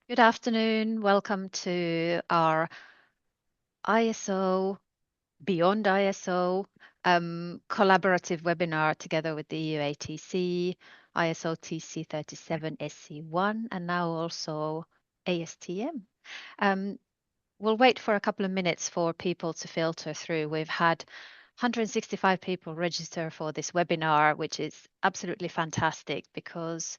Good afternoon. Welcome to our ISO, Beyond ISO collaborative webinar together with the EUATC, ISO TC 37 SC1, and now also ASTM. We'll wait for a couple of minutes for people to filter through. We've had 165 people register for this webinar, which is absolutely fantastic because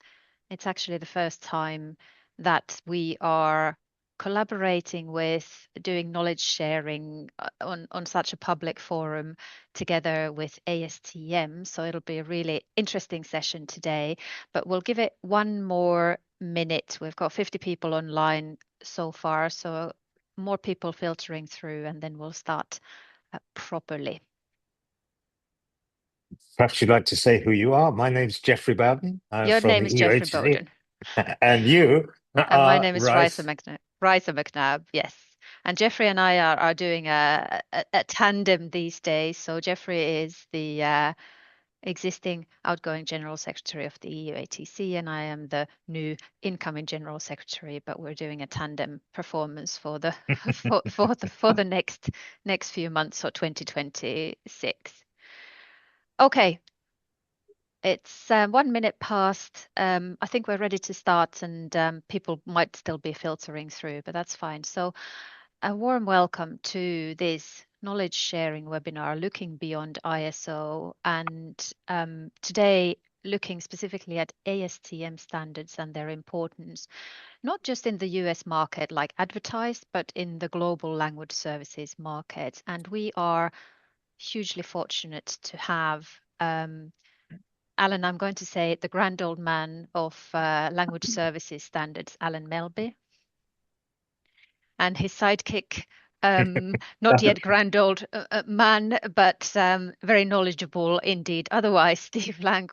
it's actually the first time that we are collaborating with doing knowledge sharing on such a public forum together with ASTM. So it'll be a really interesting session today, but we'll give it one more minute. We've got 50 people online so far, so more people filtering through, and then we'll start properly. Perhaps you'd like to say who you are. My name's Jeffrey Bowden. I'm Your from name the is Jeffrey EUATC. Bowden. And you And my are name is Rice. Risa McNabb, yes. And Jeffrey and I are doing a tandem these days. So Jeffrey is the existing outgoing General Secretary of the EUATC, and I am the new incoming General Secretary, but we're doing a tandem performance for the for the next few months or 2026. Okay, it's 1 minute past. I think we're ready to start, and people might still be filtering through, but that's fine. So, a warm welcome to this knowledge sharing webinar looking beyond ISO, and today looking specifically at ASTM standards and their importance, not just in the US market like advertised, but in the global language services market. And we are hugely fortunate to have Alan, I'm going to say the grand old man of language services standards, Alan Melby, and his sidekick, not yet grand old man, but very knowledgeable indeed. Otherwise, Steve Lank,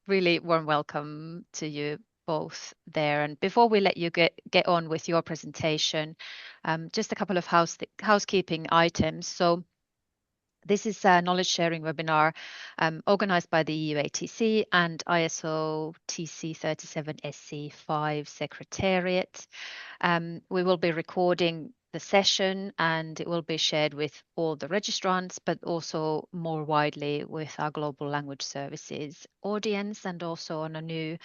really warm welcome to you both there. And before we let you get on with your presentation, just a couple of housekeeping items. So this is a knowledge sharing webinar organized by the EUATC and ISO TC 37 SC5 Secretariat. We will be recording the session and it will be shared with all the registrants, but also more widely with our global language services audience and also on a new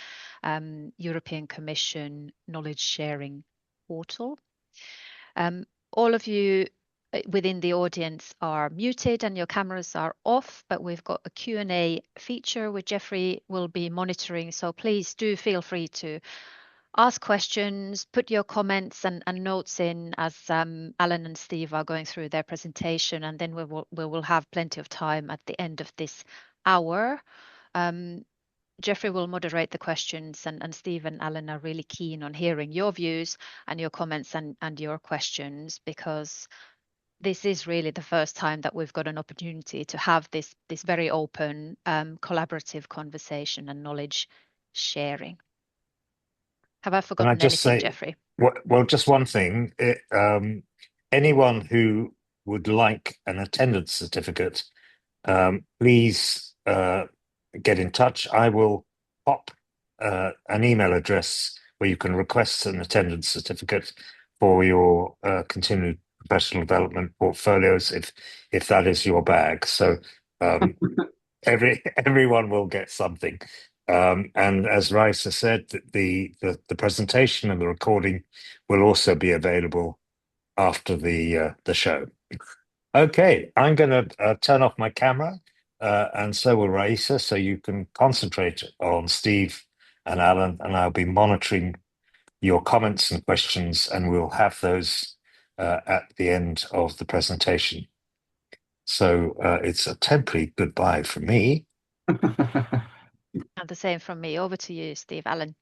European Commission knowledge sharing portal. All of you within the audience are muted and your cameras are off, but we've got a Q&A feature which Jeffrey will be monitoring. So please do feel free to ask questions, put your comments and notes in as Alan and Steve are going through their presentation, and then we will have plenty of time at the end of this hour. Jeffrey will moderate the questions, and Steve and Alan are really keen on hearing your views and your comments and your questions, because this is really the first time that we've got an opportunity to have this very open, collaborative conversation and knowledge sharing. Have I And I forgotten just anything, say, Jeffrey? well, just one thing. Anyone who would like an attendance certificate, please get in touch. I will pop an email address where you can request an attendance certificate for your continued professional development portfolios, if that is your bag. So everyone will get something. And as Raisa said, the presentation and the recording will also be available after the show. Okay, I'm going to turn off my camera, and so will Raisa, so you can concentrate on Steve and Alan, and I'll be monitoring your comments and questions, and we'll have those at the end of the presentation. So it's a temporary goodbye from me. And the same from me. Over to you, Steve. Alan.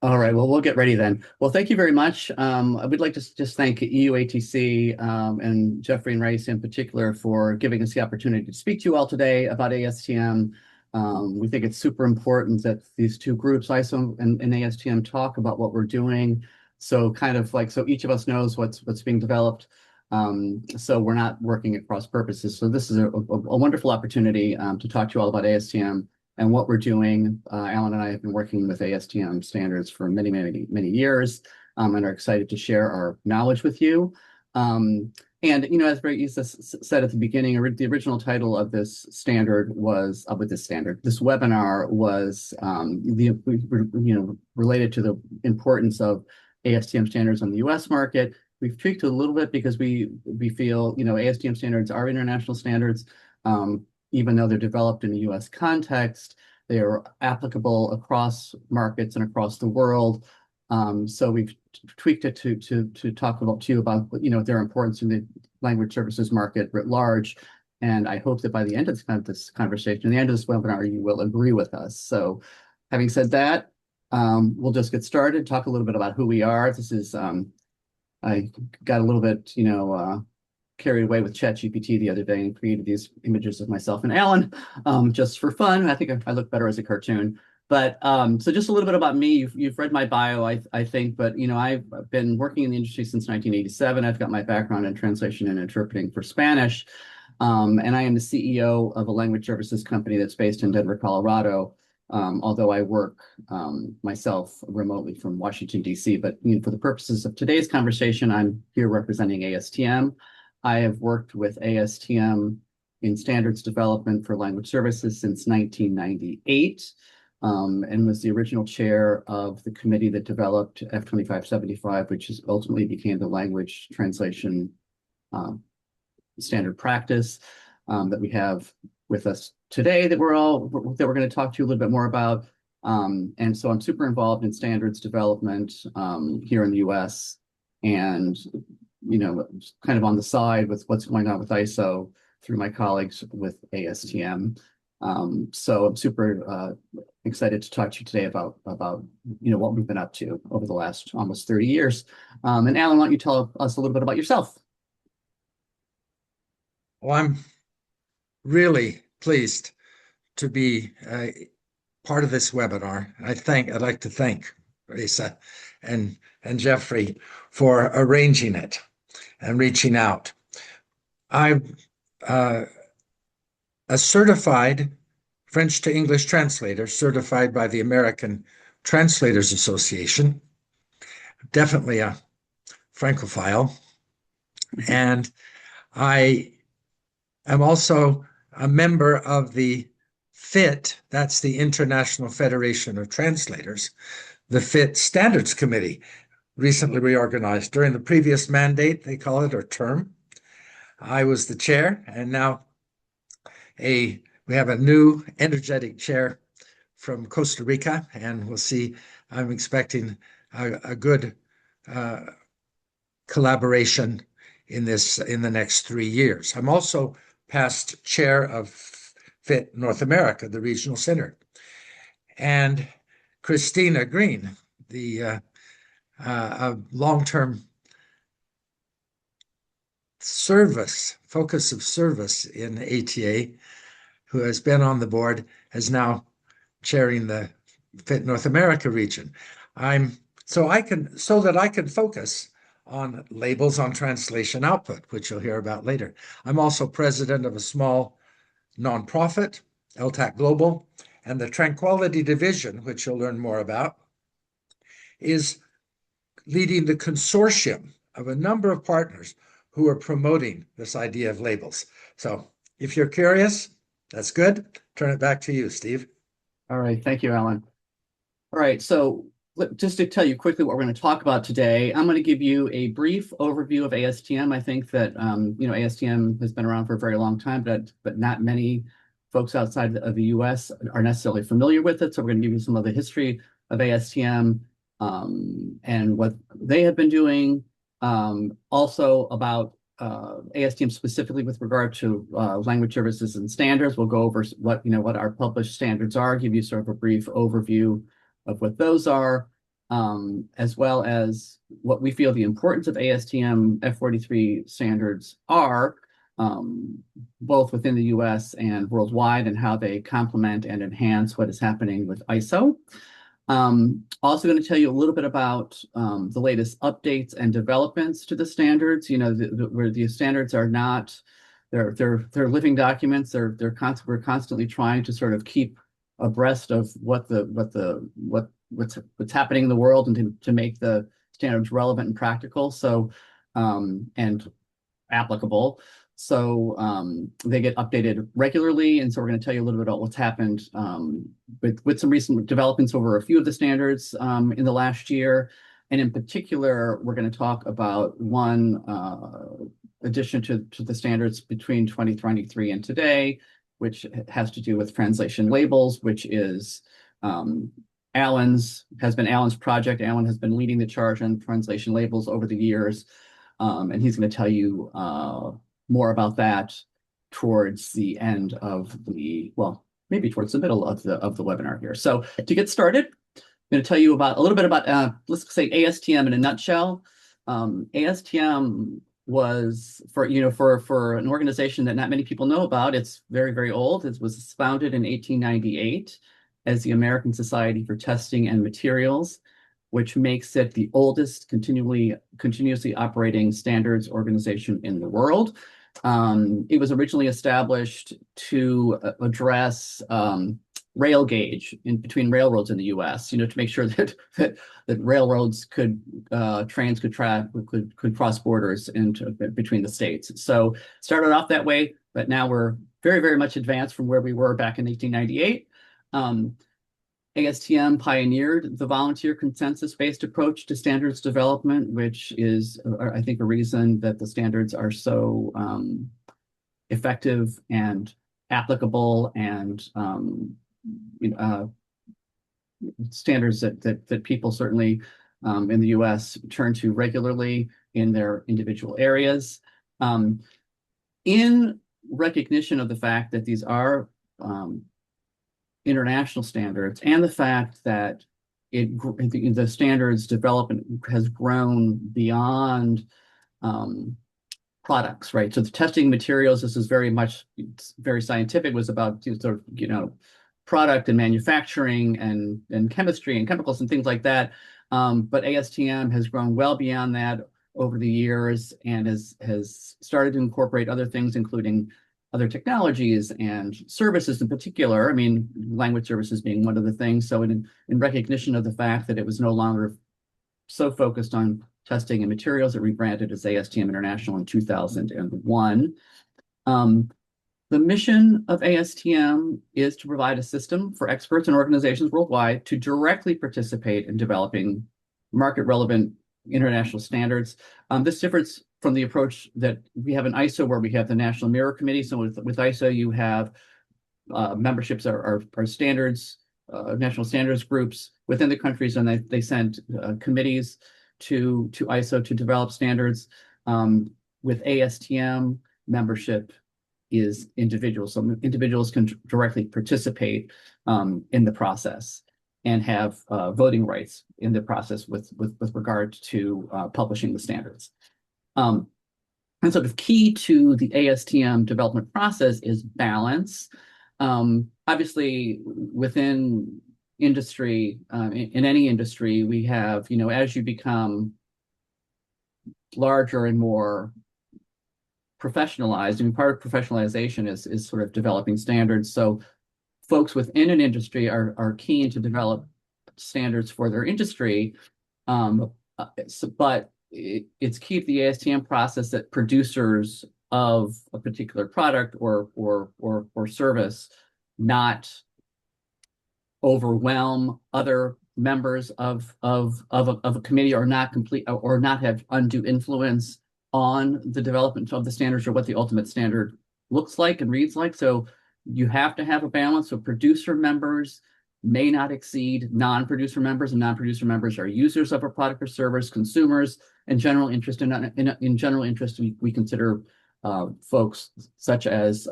All right, well, we'll get ready then. Well, thank you very much. I would like to just thank EUATC and Jeffrey and Race in particular for giving us the opportunity to speak to you all today about ASTM. We think it's super important that these two groups, ISO and ASTM, talk about what we're doing. So so each of us knows what's being developed. So we're not working at cross purposes. So this is a wonderful opportunity to talk to you all about ASTM and what we're doing. Alan and I have been working with ASTM standards for many years. and are excited to share our knowledge with you. And, as Isa said at the beginning, the original title of this standard was, this webinar was, related to the importance of ASTM standards on the US market. We've tweaked it a little bit because we feel, ASTM standards are international standards. Even though they're developed in a US context, they are applicable across markets and across the world. So we've tweaked it to talk to you about, their importance in the language services market writ large. And I hope that by the end of this conversation, the end of this webinar, you will agree with us. So having said that, we'll just get started, talk a little bit about who we are. This is, I got a little bit, carried away with ChatGPT the other day and created these images of myself and Alan just for fun. I think I look better as a cartoon. But so just a little bit about me. You've read my bio, I think, but I've been working in the industry since 1987. I've got my background in translation and interpreting for Spanish, and I am the CEO of a language services company that's based in Denver, Colorado. Although I work myself remotely from Washington, D.C. But for the purposes of today's conversation, I'm here representing ASTM. I have worked with ASTM in standards development for language services since 1998. And was the original chair of the committee that developed F2575, which ultimately became the language translation standard practice that we have with us today that we're going to talk to you a little bit more about. And so I'm super involved in standards development here in the US, and kind of on the side with what's going on with ISO through my colleagues with ASTM. So I'm super excited to talk to you today about what we've been up to over the last almost 30 years. And Alan, why don't you tell us a little bit about yourself? Well, I'm really pleased to be part of this webinar. I'd like to thank Risa and Jeffrey for arranging it and reaching out. I'm a certified French to English translator, certified by the American Translators Association, definitely a Francophile. And I am also a member of the FIT, that's the International Federation of Translators, the FIT Standards Committee, recently reorganized. During the previous mandate, they call it, or term, I was the chair, and now we have a new energetic chair from Costa Rica, and we'll see, I'm expecting a good collaboration in the next 3 years. I'm also past chair of FIT North America, the regional center. And Christina Green, the long-term focus of service in ATA, who has been on the board, is now chairing the FIT North America region. So that I can focus on labels on translation output, which you'll hear about later. I'm also president of a small nonprofit, LTAC Global, and the Tranquility Division, which you'll learn more about, is leading the consortium of a number of partners who are promoting this idea of labels. So if you're curious, that's good. Turn it back to you, Steve. All right. Thank you, Alan. All right. So just to tell you quickly what we're going to talk about today, I'm going to give you a brief overview of ASTM. I think that, ASTM has been around for a very long time, but not many folks outside of the US are necessarily familiar with it. So we're going to give you some of the history of ASTM and what they have been doing. Also about ASTM specifically with regard to language services and standards. We'll go over what our published standards are, give you sort of a brief overview of what those are, as well as what we feel the importance of ASTM F43 standards are, both within the US and worldwide, and how they complement and enhance what is happening with ISO. Also going to tell you a little bit about the latest updates and developments to the standards. Where the standards are not, they're living documents. We're constantly trying to sort of keep abreast of what's happening in the world, and to make the standards relevant and practical, so and applicable. So they get updated regularly, and so we're going to tell you a little bit about what's happened with some recent developments over a few of the standards in the last year. And in particular, we're going to talk about one addition to the standards between 2023 and today, which has to do with translation labels, which is Alan's project. Alan has been leading the charge on translation labels over the years, and he's going to tell you more about that towards the end of the, well, maybe towards the middle of the webinar here. So to get started, I'm going to tell you about a little bit about let's say ASTM in a nutshell. ASTM was for an organization that not many people know about. It's very, very old. It was founded in 1898 as the American Society for Testing and Materials, which makes it the oldest continuously operating standards organization in the world. It was originally established to address rail gauge in between railroads in the U.S. To make sure that railroads trains could cross borders into between the states. So started off that way, but now we're very, very much advanced from where we were back in 1898. ASTM pioneered the volunteer consensus-based approach to standards development, which is, I think, a reason that the standards are so effective and applicable, and standards that people certainly in the U.S. turn to regularly in their individual areas. In recognition of the fact that these are international standards, and the fact that the standards development has grown beyond products, right? So the testing materials, this is very scientific, was about sort of, product and manufacturing and chemistry and chemicals and things like that. But ASTM has grown well beyond that over the years, and has started to incorporate other things, including other technologies and services in particular. I mean, language services being one of the things. So in recognition of the fact that it was no longer so focused on testing and materials, it rebranded as ASTM International in 2001. The mission of ASTM is to provide a system for experts and organizations worldwide to directly participate in developing market-relevant international standards. This differs from the approach that we have in ISO, where we have the National Mirror Committee. So with ISO, you have memberships are standards, national standards groups within the countries, and they send committees to ISO to develop standards. With ASTM, membership is individuals. So individuals can directly participate in the process and have voting rights in the process with regard to publishing the standards. And sort of key to the ASTM development process is balance. Obviously, within industry, in any industry, we have, as you become larger and more professionalized, part of professionalization is sort of developing standards. So folks within an industry are keen to develop standards for their industry, but it's key to the ASTM process that producers of a particular product or service not overwhelm other members of a committee, or not have undue influence on the development of the standards or what the ultimate standard looks like and reads like. So you have to have a balance. So producer members may not exceed non-producer members, and non-producer members are users of a product or service, consumers, and general interest. In general interest, we consider folks such as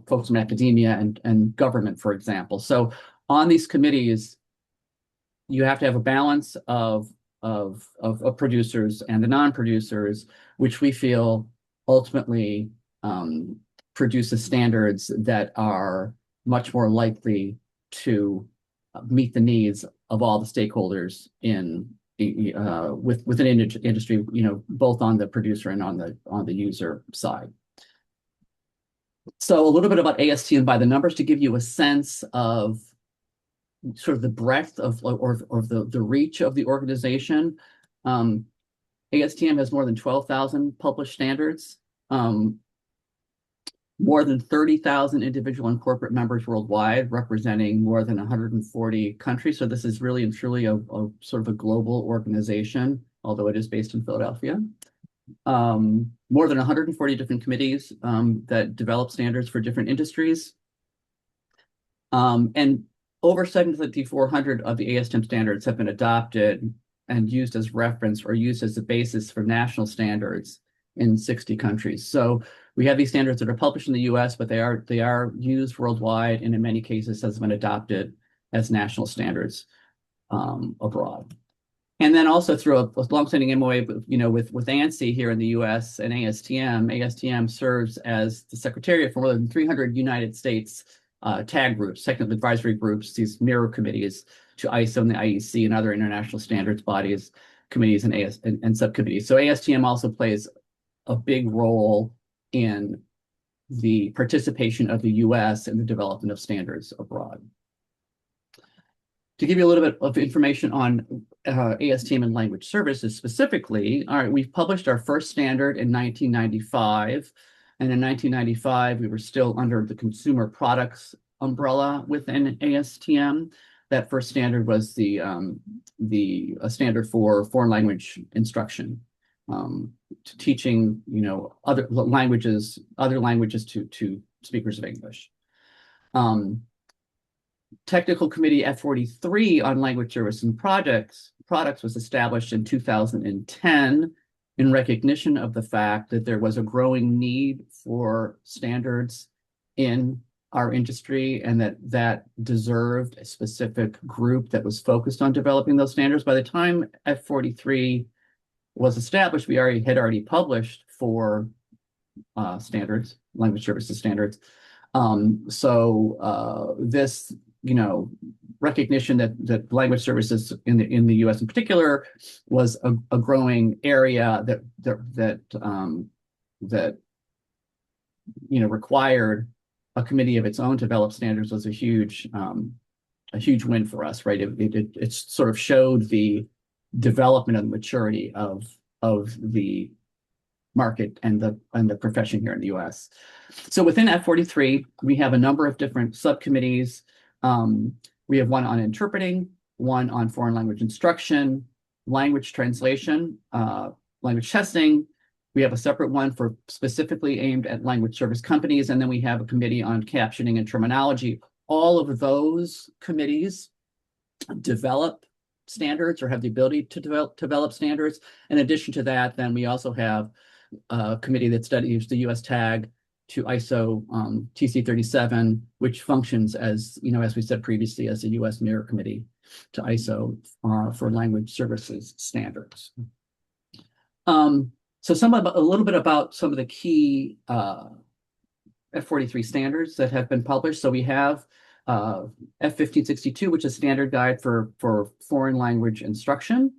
folks in academia and government, for example. So on these committees, you have to have a balance of producers and the non-producers, which we feel ultimately produces standards that are much more likely to meet the needs of all the stakeholders within industry, both on the producer and on the user side. So a little bit about ASTM by the numbers to give you a sense of sort of the breadth of or the reach of the organization. ASTM has more than 12,000 published standards, more than 30,000 individual and corporate members worldwide, representing more than 140 countries. So this is really and truly a sort of a global organization, although it is based in Philadelphia. More than 140 different committees that develop standards for different industries. And over 7,400 of the ASTM standards have been adopted and used as reference or used as the basis for national standards in 60 countries. So we have these standards that are published in the US, but they are used worldwide, and in many cases has been adopted as national standards abroad. And then also through a longstanding MOA, with ANSI here in the US and ASTM serves as the secretariat for more than 300 United States TAG groups, technical advisory groups, these mirror committees to ISO and the IEC and other international standards bodies, committees, and subcommittees. So ASTM also plays a big role in the participation of the US in the development of standards abroad. To give you a little bit of information on ASTM and language services specifically, all right, we've published our first standard in 1995. And in 1995, we were still under the consumer products umbrella within ASTM. That first standard was the standard for foreign language instruction, teaching other languages to speakers of English. Technical Committee F43 on Language Service and Products was established in 2010 in recognition of the fact that there was a growing need for standards in our industry, and that deserved a specific group that was focused on developing those standards. By the time F43 was established, we had already published 4 standards, language services standards. This recognition that language services in the U.S. in particular was a growing area that required a committee of its own to develop standards was a huge win for us, right? It sort of showed the development and maturity of the market and the profession here in the U.S. So within F43, we have a number of different subcommittees. We have one on interpreting, one on foreign language instruction, language translation, language testing. We have a separate one for specifically aimed at language service companies, and then we have a committee on captioning and terminology. All of those committees develop standards or have the ability to develop standards. In addition to that, then we also have a committee that studies the US tag to ISO TC37, which functions as we said previously, as a US mirror committee to ISO for language services standards. So a little bit about some of the key F43 standards that have been published. So we have F1562, which is standard guide for foreign language instruction.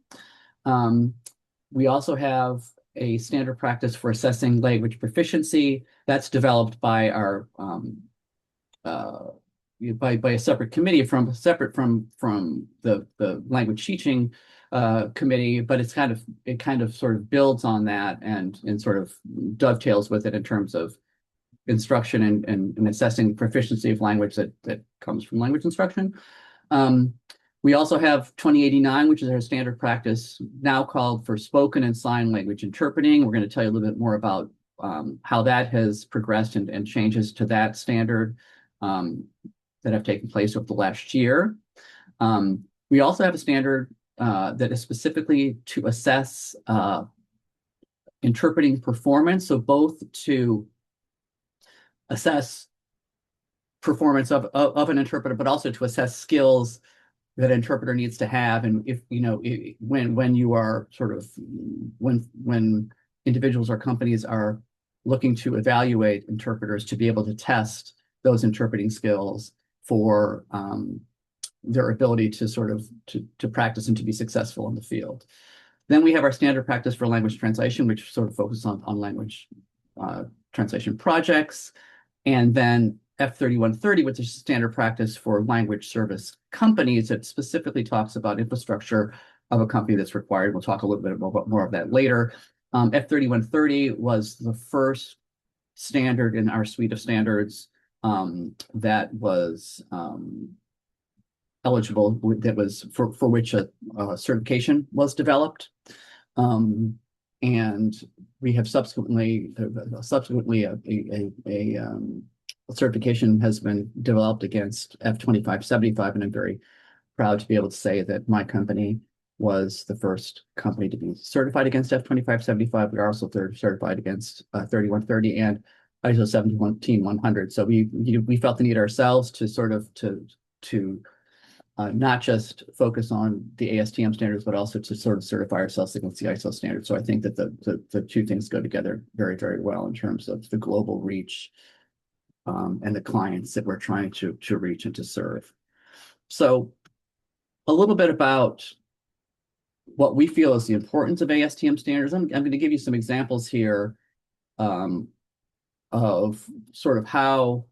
We also have a standard practice for assessing language proficiency that's developed by our by a separate committee separate from the language teaching committee, but it kind of sort of builds on that and sort of dovetails with it in terms of instruction and assessing proficiency of language that comes from language instruction. We also have 2089, which is our standard practice now called for spoken and sign language interpreting. We're going to tell you a little bit more about how that has progressed and changes to that standard that have taken place over the last year. We also have a standard that is specifically to assess interpreting performance, so both to assess performance of an interpreter, but also to assess skills that an interpreter needs to have. And if when you are sort of when individuals or companies are looking to evaluate interpreters, to be able to test those interpreting skills for their ability to sort of to practice and to be successful in the field. Then we have our standard practice for language translation, which sort of focuses on language translation projects. And then F3130, which is standard practice for language service companies, that specifically talks about infrastructure of a company that's required. We'll talk a little bit more of that later. F3130 was the first standard in our suite of standards that was eligible, that was for which a certification was developed. And we have subsequently a certification has been developed against F2575, and I'm very proud to be able to say that my company was the first company to be certified against F2575. We are also certified against 3130 and ISO 17100. So we felt the need ourselves to sort of to not just focus on the ASTM standards, but also to sort of certify ourselves against the ISO standards. So I think that the two things go together very, very well in terms of the global reach and the clients that we're trying to reach and to serve. So a little bit about what we feel is the importance of ASTM standards. I'm going to give you some examples here of sort of how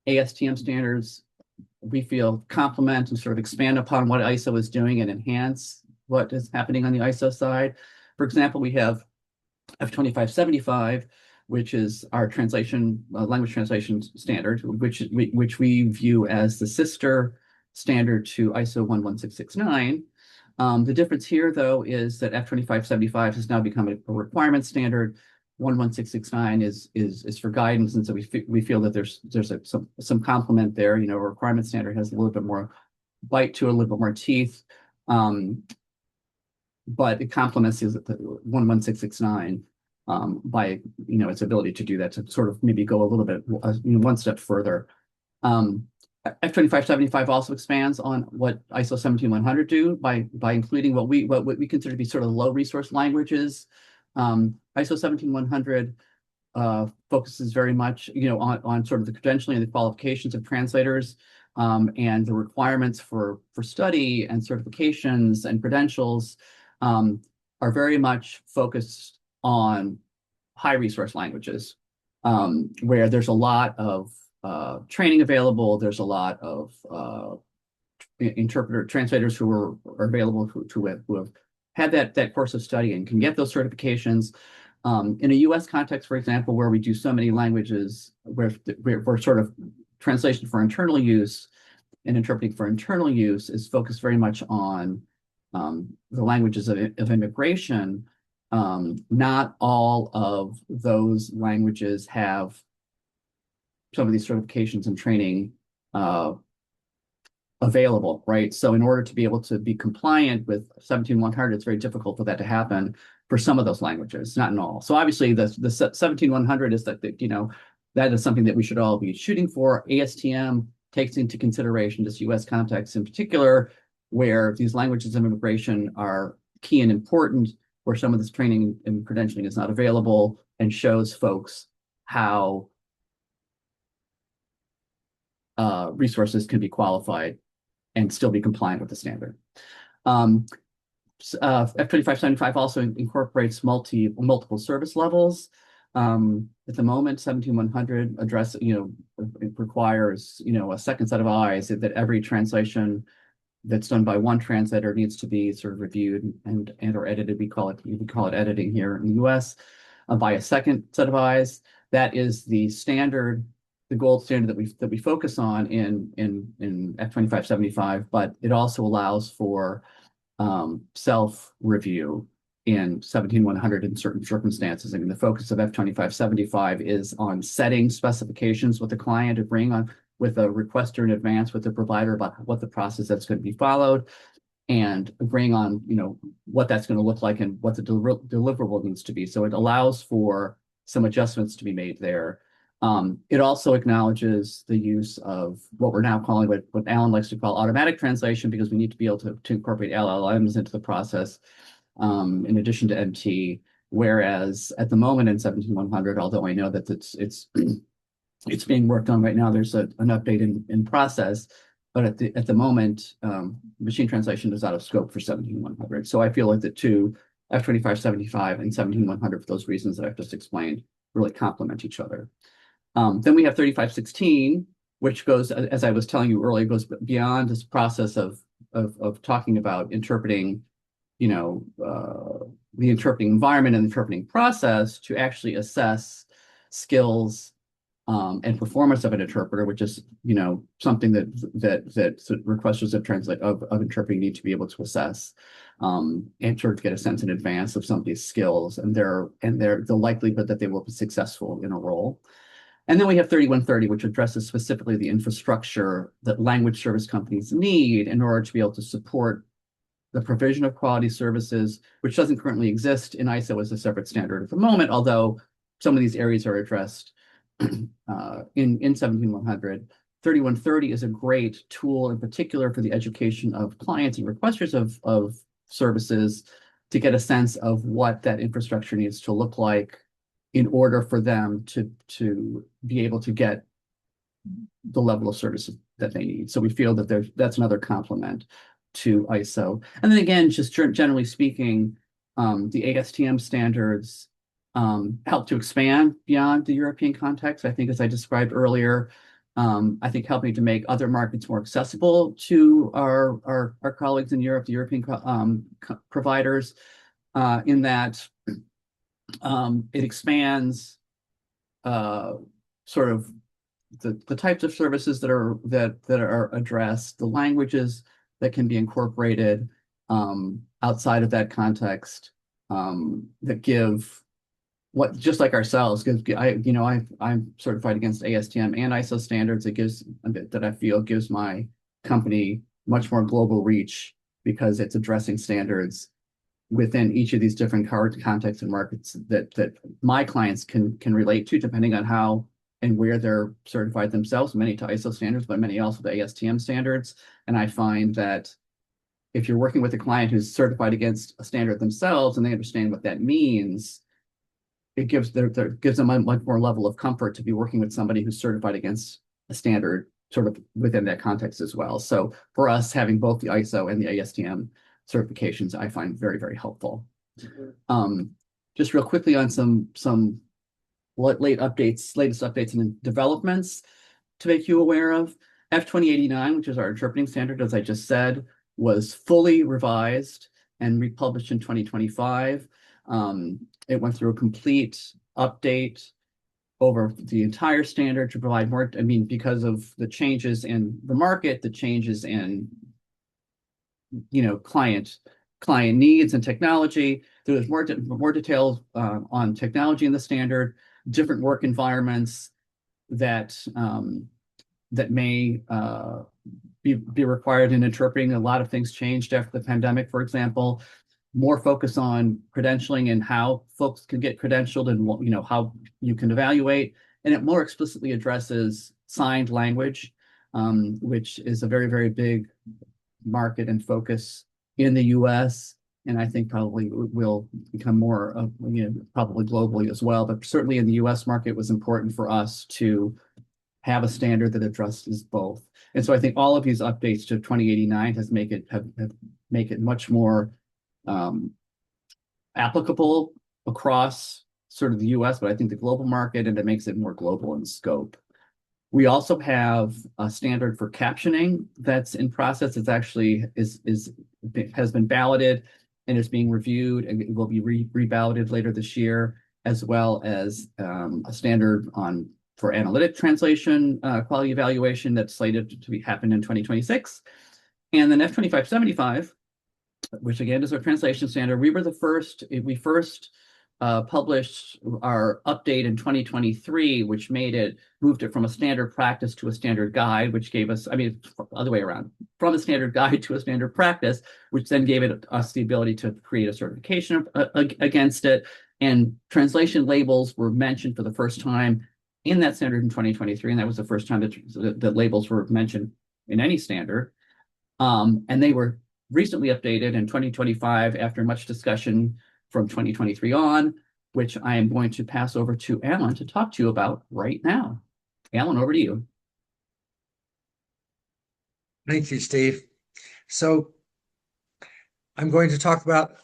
ASTM standards we feel complement and sort of expand upon what ISO is doing and enhance what is happening on the ISO side. For example, we have F2575, which is our translation, language translation standard, which we view as the sister standard to ISO 11669. The difference here, though, is that F2575 has now become a requirement standard. 11669 is for guidance, and so we feel that there's some complement there. You know, a requirement standard has a little bit more bite to it, a little bit more teeth, but it complements the 11669 by its ability to do that, to sort of maybe go a little bit one step further. F2575 also expands on what ISO 17100 do by including what we consider to be sort of low resource languages. ISO 17100 focuses very much, on sort of the credentialing and the qualifications of translators, and the requirements for study and certifications and credentials are very much focused on high resource languages, where there's a lot of training available. There's a lot of translators who are available who have had that course of study and can get those certifications. In a U.S. context, for example, where we do so many languages, where sort of translation for internal use and interpreting for internal use is focused very much on the languages of immigration. Not all of those languages have some of these certifications and training available, right? So in order to be able to be compliant with 17100, it's very difficult for that to happen for some of those languages, not in all. So obviously the 17100 is that is something that we should all be shooting for. ASTM takes into consideration this US context in particular, where these languages of immigration are key and important, where some of this training and credentialing is not available, and shows folks how resources can be qualified and still be compliant with the standard. F2575 also incorporates multiple service levels. At the moment, 17100 it requires a second set of eyes, that every translation that's done by one translator needs to be sort of reviewed and or edited. We call it editing here in the US by a second set of eyes. That is the standard, the gold standard that we focus on in F2575, but it also allows for self-review in 17100 in certain circumstances. I mean, the focus of F2575 is on setting specifications with the client, agreeing on with a requester in advance with the provider about what the process that's going to be followed, and agreeing on what that's going to look like and what the deliverable needs to be. So it allows for some adjustments to be made there. It also acknowledges the use of what we're now calling, what Alan likes to call automatic translation, because we need to be able to incorporate LLMs into the process in addition to MT. Whereas at the moment in 17100, although I know that it's being worked on right now, there's an update in process, but at the moment, machine translation is out of scope for 17100. So I feel like the two, F2575 and 17100, for those reasons that I've just explained, really complement each other. Then we have 3516, which goes, as I was telling you earlier, goes beyond this process of talking about interpreting the interpreting environment and the interpreting process to actually assess skills and performance of an interpreter, which is something that requesters of interpreting need to be able to assess and sort of get a sense in advance of somebody's skills and the likelihood that they will be successful in a role. And then we have 3130, which addresses specifically the infrastructure that language service companies need in order to be able to support the provision of quality services, which doesn't currently exist in ISO as a separate standard at the moment, although some of these areas are addressed in 17100. 3130 is a great tool in particular for the education of clients and requesters of services to get a sense of what that infrastructure needs to look like in order for them to be able to get the level of service that they need. So we feel that that's another complement to ISO. And then again, just generally speaking, the ASTM standards help to expand beyond the European context. I think, as I described earlier, I think helping to make other markets more accessible to our colleagues in Europe, the European providers, in that it expands sort of the types of services that are addressed, the languages that can be incorporated outside of that context, that give what, just like ourselves, I'm certified against ASTM and ISO standards. It gives that I feel gives my company much more global reach because it's addressing standards within each of these different contexts and markets that my clients can relate to, depending on how and where they're certified themselves, many to ISO standards, but many also to ASTM standards. And I find that if you're working with a client who's certified against a standard themselves and they understand what that means, it gives them a much more level of comfort to be working with somebody who's certified against a standard sort of within that context as well. So for us, having both the ISO and the ASTM certifications, I find very, very helpful. Just real quickly on some latest updates and developments to make you aware of. F2089, which is our interpreting standard, as I just said, was fully revised and republished in 2025. It went through a complete update over the entire standard to provide more, because of the changes in the market, the changes in client needs and technology. There's more details on technology in the standard, different work environments that may be required in interpreting. A lot of things changed after the pandemic, for example. More focus on credentialing and how folks can get credentialed and how you can evaluate. And it more explicitly addresses signed language, which is a very, very big market and focus in the US, and I think probably will become more probably globally as well. But certainly in the US market, it was important for us to have a standard that addresses both. And so I think all of these updates to 2089 have make it much more applicable across sort of the US, but I think the global market, and it makes it more global in scope. We also have a standard for captioning that's in process. It's actually has been balloted and is being reviewed, and it will be reballoted later this year, as well as a standard for analytic translation quality evaluation that's slated to happen in 2026. And then F2575, which again is our translation standard. We first published our update in 2023, which moved it from a standard practice to a standard guide, which gave us, other way around, from a standard guide to a standard practice, which then gave us the ability to create a certification against it. And translation labels were mentioned for the first time in that standard in 2023, and that was the first time that labels were mentioned in any standard. And they were recently updated in 2025 after much discussion from 2023 on, which I am going to pass over to Alan to talk to you about right now. Alan, over to you. Thank you, Steve. So I'm going to talk about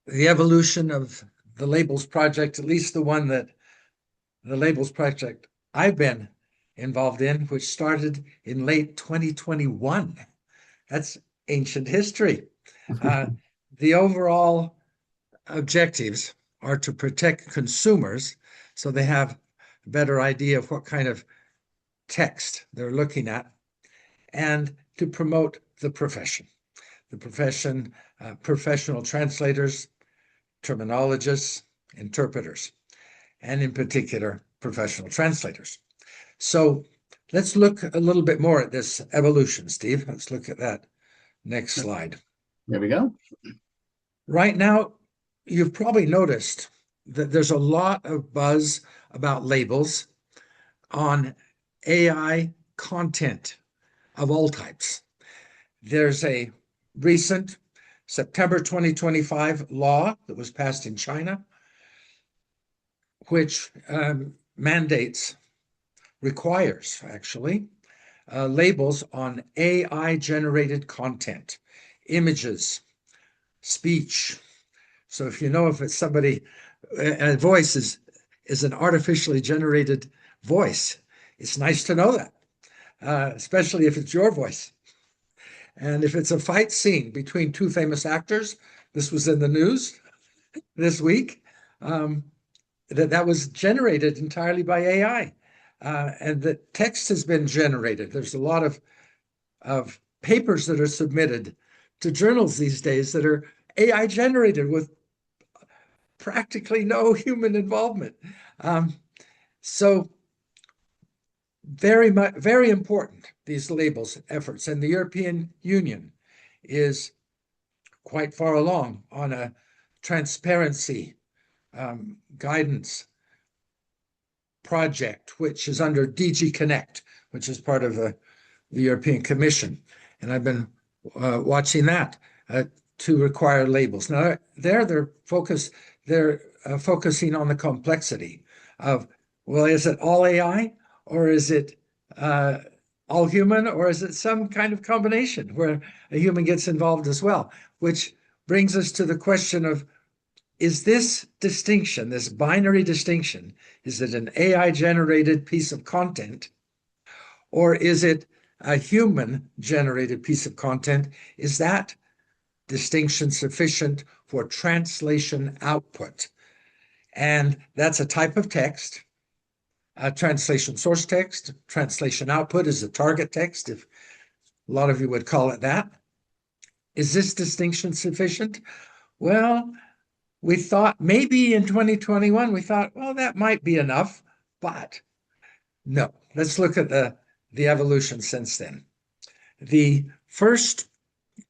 the evolution of the Labels Project, at least the Labels Project I've been involved in, which started in late 2021. That's ancient history. the overall objectives are to protect consumers so they have a better idea of what kind of text they're looking at, and to promote the profession. The profession, professional translators, terminologists, interpreters, and in particular, professional translators. So let's look a little bit more at this evolution, Steve. Let's look at that next slide. There we go. Right now, you've probably noticed that there's a lot of buzz about labels on AI content of all types. There's a recent September 2025 law that was passed in China, which requires actually labels on AI-generated content, images, speech. So if you know if it's somebody, a voice is an artificially generated voice, it's nice to know that, especially if it's your voice. And if it's a fight scene between two famous actors, this was in the news this week, that was generated entirely by AI. And the text has been generated. There's a lot of papers that are submitted to journals these days that are AI generated with practically no human involvement. So very important, these labels efforts. And the European Union is quite far along on a transparency guidance project, which is under DG Connect, which is part of the European Commission. And I've been watching that to require labels. Now, they're focusing on the complexity of, well, is it all AI, or is it all human, or is it some kind of combination where a human gets involved as well? Which brings us to the question of, is this distinction, this binary distinction, is it an AI-generated piece of content, or is it a human-generated piece of content? Is that distinction sufficient for translation output? And that's a type of text. Translation source text, translation output is a target text, if a lot of you would call it that. Is this distinction sufficient? Well, we thought maybe in 2021, we thought, well, that might be enough, but no. Let's look at the evolution since then. The first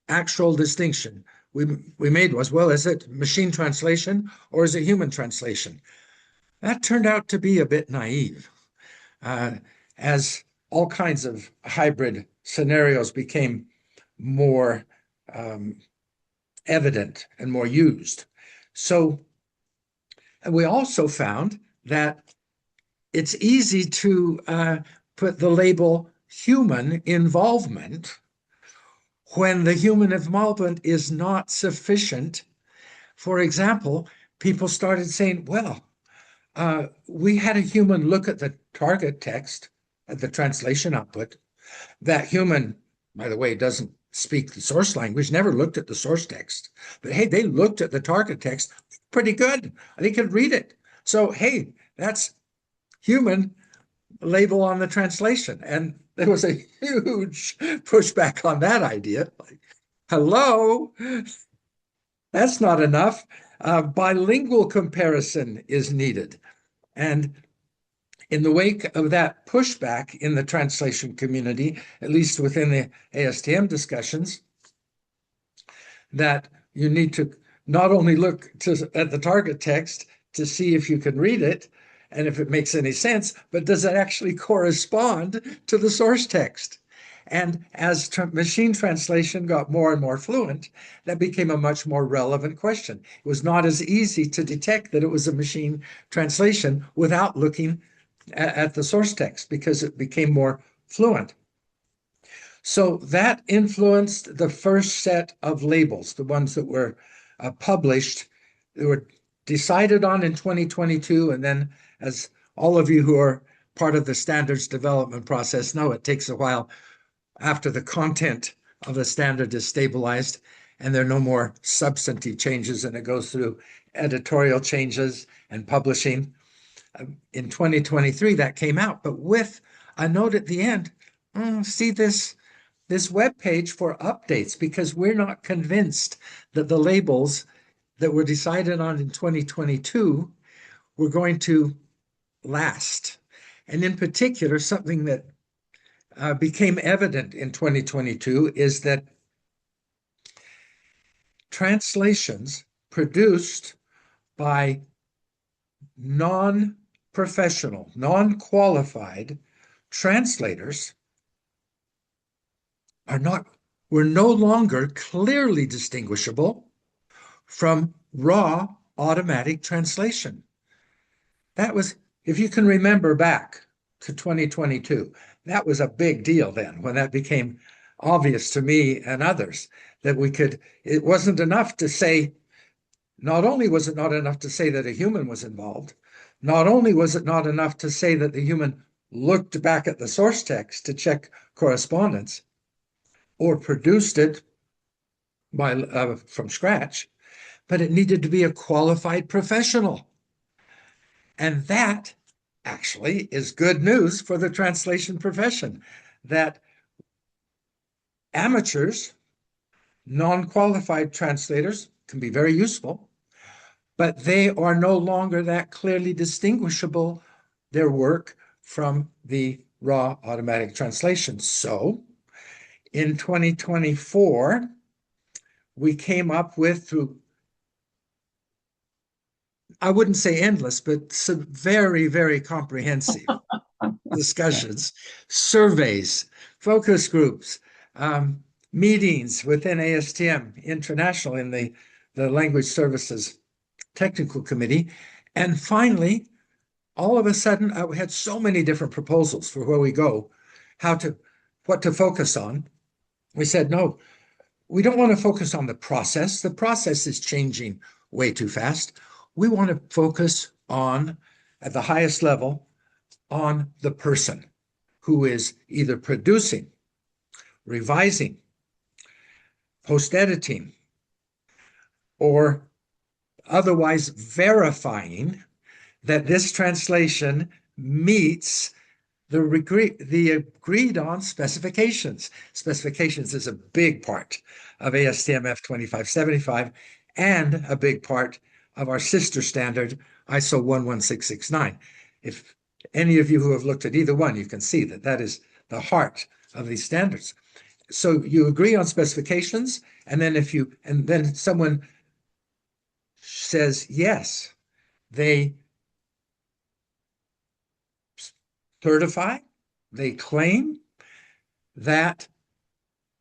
actual distinction we made was, well, is it machine translation or is it human translation? That turned out to be a bit naive, as all kinds of hybrid scenarios became more evident and more used. So we also found that it's easy to put the label human involvement when the human involvement is not sufficient. For example, people started saying, well, we had a human look at the target text, at the translation output. That human, by the way, doesn't speak the source language, never looked at the source text. But hey, they looked at the target text, pretty good. They could read it. So, hey, that's human label on the translation. And there was a huge pushback on that idea. Like, hello, that's not enough. Bilingual comparison is needed. And in the wake of that pushback in the translation community, at least within the ASTM discussions, that you need to not only look at the target text to see if you can read it and if it makes any sense, but does it actually correspond to the source text? And as machine translation got more and more fluent, that became a much more relevant question. It was not as easy to detect that it was a machine translation without looking at the source text, because it became more fluent. So that influenced the first set of labels, the ones that were published. They were decided on in 2022, and then, as all of you who are part of the standards development process know, it takes a while after the content of the standard is stabilized and there are no more substantive changes, and it goes through editorial changes and publishing. In 2023, that came out, but with a note at the end, see this web page for updates, because we're not convinced that the labels that were decided on in 2022 were going to last. And in particular, something that became evident in 2022 is that translations produced by non-professional, non-qualified translators were no longer clearly distinguishable from raw automatic translation. That was, if you can remember back to 2022, that was a big deal then, when that became obvious to me and others, that it wasn't enough to say, not only was it not enough to say that a human was involved, not only was it not enough to say that the human looked back at the source text to check correspondence or produced it from scratch, but it needed to be a qualified professional. And that actually is good news for the translation profession, that amateurs, non-qualified translators can be very useful, but they are no longer that clearly distinguishable, their work, from the raw automatic translation. So in 2024, we came up with, through, I wouldn't say endless, but some very, very comprehensive discussions, surveys, focus groups, meetings within ASTM International in the Language Services Technical Committee. And finally, all of a sudden, we had so many different proposals for where we go, what to focus on. We said, no, we don't want to focus on the process. The process is changing way too fast. We want to focus on, at the highest level, on the person who is either producing, revising, post-editing, or otherwise verifying that this translation meets the agreed on specifications. Specifications is a big part of ASTM F2575 and a big part of our sister standard, ISO 11669. If any of you who have looked at either one, you can see that that is the heart of these standards. So you agree on specifications, and then someone says yes, they certify, they claim that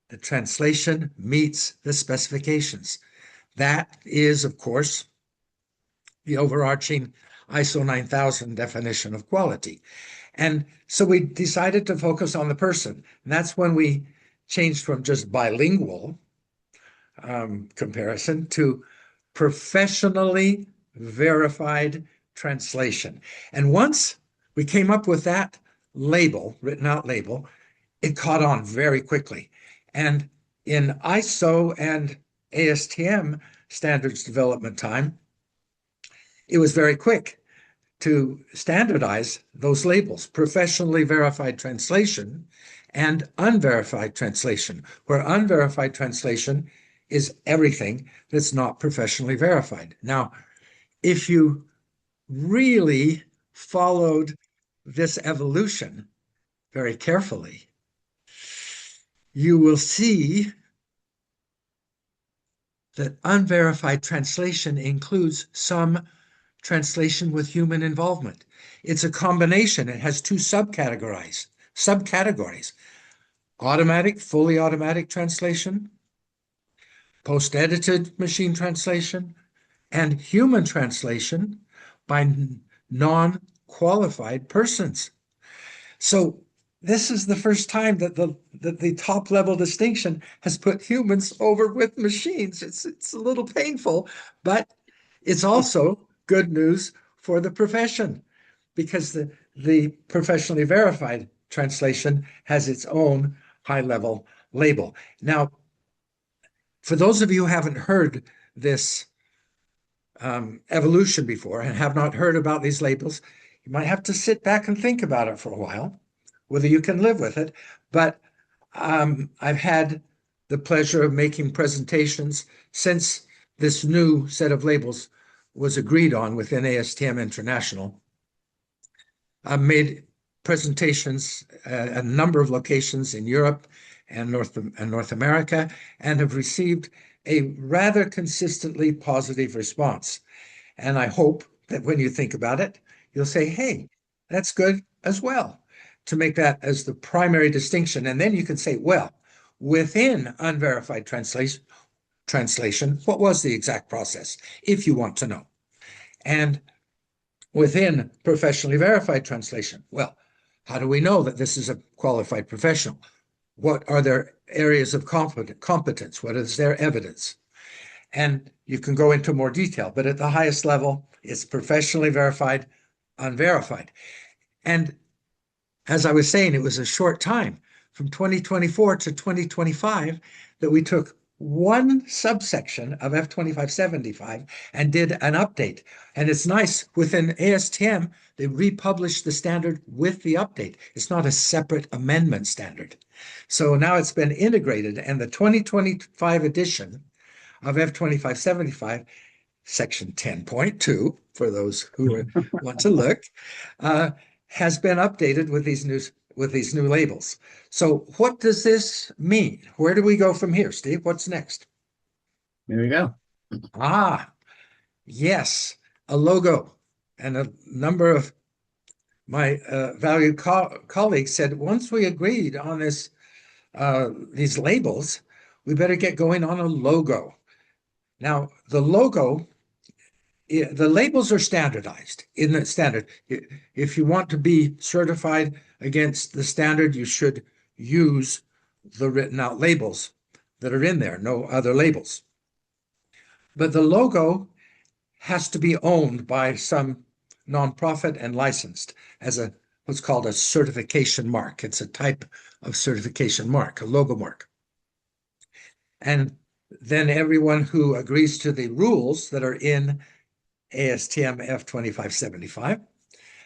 the translation meets the specifications. That is, of course, the overarching ISO 9000 definition of quality. And so we decided to focus on the person. And that's when we changed from just bilingual comparison to professionally verified translation. And once we came up with that label, written out label, it caught on very quickly. And in ISO and ASTM standards development time, it was very quick to standardize those labels, professionally verified translation and unverified translation, where unverified translation is everything that's not professionally verified. Now, if you really followed this evolution very carefully, you will see that unverified translation includes some translation with human involvement. It's a combination. It has two subcategories. Automatic, fully automatic translation, post-edited machine translation, and human translation by non-qualified persons. So this is the first time that the top level distinction has put humans over with machines. It's a little painful, but it's also good news for the profession, because the professionally verified translation has its own high level label. Now, For those of you who haven't heard this evolution before and have not heard about these labels, you might have to sit back and think about it for a while, whether you can live with it. But I've had the pleasure of making presentations since this new set of labels was agreed on within ASTM International. I've made presentations at a number of locations in Europe and North America, and have received a rather consistently positive response. And I hope that when you think about it, you'll say, hey, that's good as well, to make that as the primary distinction. And then you can say, well, within unverified translation, what was the exact process, if you want to know? And within professionally verified translation, well, how do we know that this is a qualified professional? What are their areas of competence? What is their evidence? And you can go into more detail, but at the highest level, it's professionally verified, unverified. And as I was saying, it was a short time from 2024 to 2025 that we took one subsection of F2575 and did an update. And it's nice, within ASTM, they republished the standard with the update. It's not a separate amendment standard. So now it's been integrated, and the 2025 edition of F2575, section 10.2, for those who want to look, has been updated with these new labels. So what does this mean? Where do we go from here, Steve? What's next? There we go. Yes, a logo. And a number of my valued colleagues said, once we agreed on these labels, we better get going on a logo. Now, the logo, the labels are standardized in the standard. If you want to be certified against the standard, you should use the written out labels that are in there, no other labels. But the logo has to be owned by some nonprofit and licensed as what's called a certification mark. It's a type of certification mark, a logo mark. And then everyone who agrees to the rules that are in ASTM F2575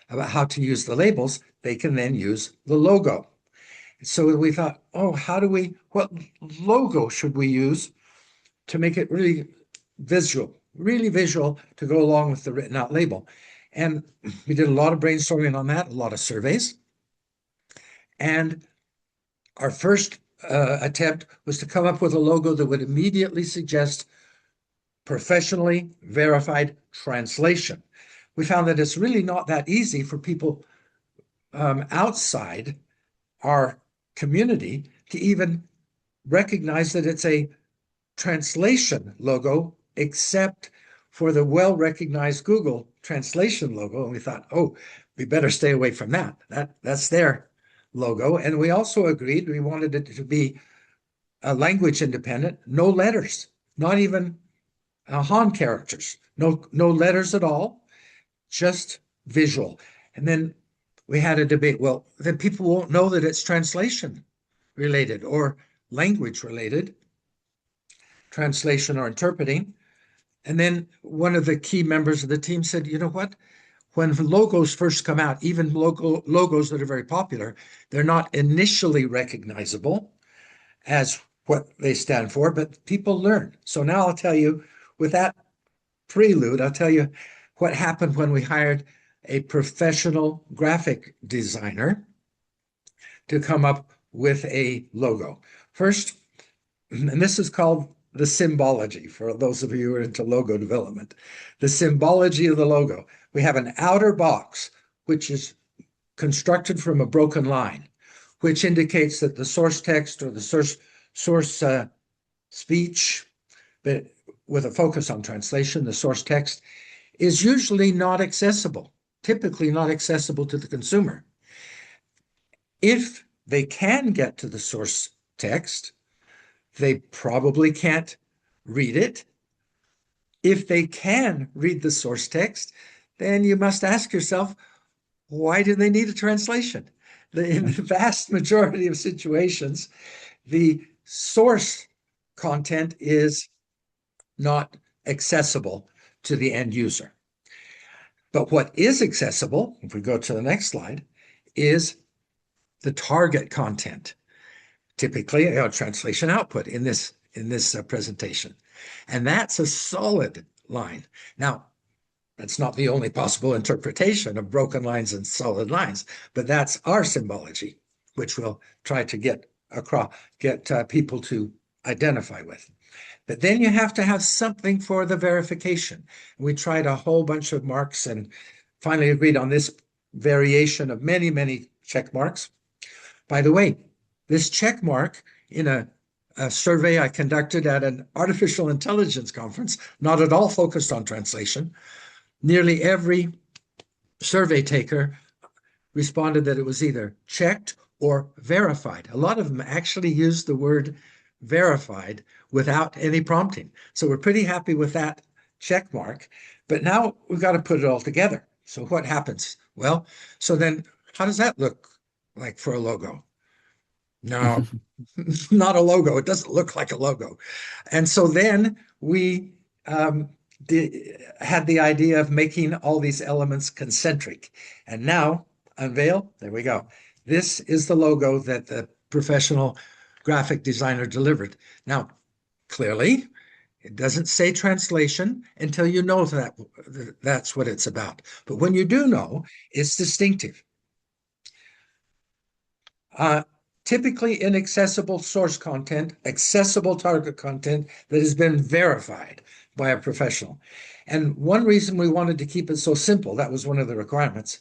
about how to use the labels, they can then use the logo. So we thought, oh, what logo should we use to make it really visual to go along with the written out label? And we did a lot of brainstorming on that, a lot of surveys. And our first attempt was to come up with a logo that would immediately suggest professionally verified translation. We found that it's really not that easy for people outside our community to even recognize that it's a translation logo, except for the well-recognized Google translation logo. And we thought, oh, we better stay away from that. That's their logo. And we also agreed we wanted it to be language independent, no letters, not even Han characters, no letters at all, just visual. And then we had a debate, well, then people won't know that it's translation related or language related, translation or interpreting. And then one of the key members of the team said, you know what? When logos first come out, even logos that are very popular, they're not initially recognizable as what they stand for, but people learn. So now I'll tell you, with that prelude, I'll tell you what happened when we hired a professional graphic designer to come up with a logo. First, and this is called the symbology for those of you who are into logo development, the symbology of the logo. We have an outer box, which is constructed from a broken line, which indicates that the source text or the source speech, but with a focus on translation, the source text is usually not accessible, typically not accessible to the consumer. If they can get to the source text, they probably can't read it. If they can read the source text, then you must ask yourself, why do they need a translation? In the vast majority of situations, the source content is not accessible to the end user. But what is accessible, if we go to the next slide, is the target content, typically translation output in this presentation. And that's a solid line. Now, that's not the only possible interpretation of broken lines and solid lines, but that's our symbology, which we'll try to get people to identify with. But then you have to have something for the verification. We tried a whole bunch of marks and finally agreed on this variation of many, many check marks. By the way, this check mark in a survey I conducted at an artificial intelligence conference, not at all focused on translation, nearly every survey taker responded that it was either checked or verified. A lot of them actually used the word verified without any prompting. So we're pretty happy with that check mark, but now we've got to put it all together. So what happens? Well, so then how does that look like for a logo? No, not a logo. It doesn't look like a logo. And so then we had the idea of making all these elements concentric. And now, unveil, there we go. This is the logo that the professional graphic designer delivered. Now, clearly, it doesn't say translation until you know that that's what it's about. But when you do know, it's distinctive. Typically inaccessible source content, accessible target content that has been verified by a professional. And one reason we wanted to keep it so simple, that was one of the requirements,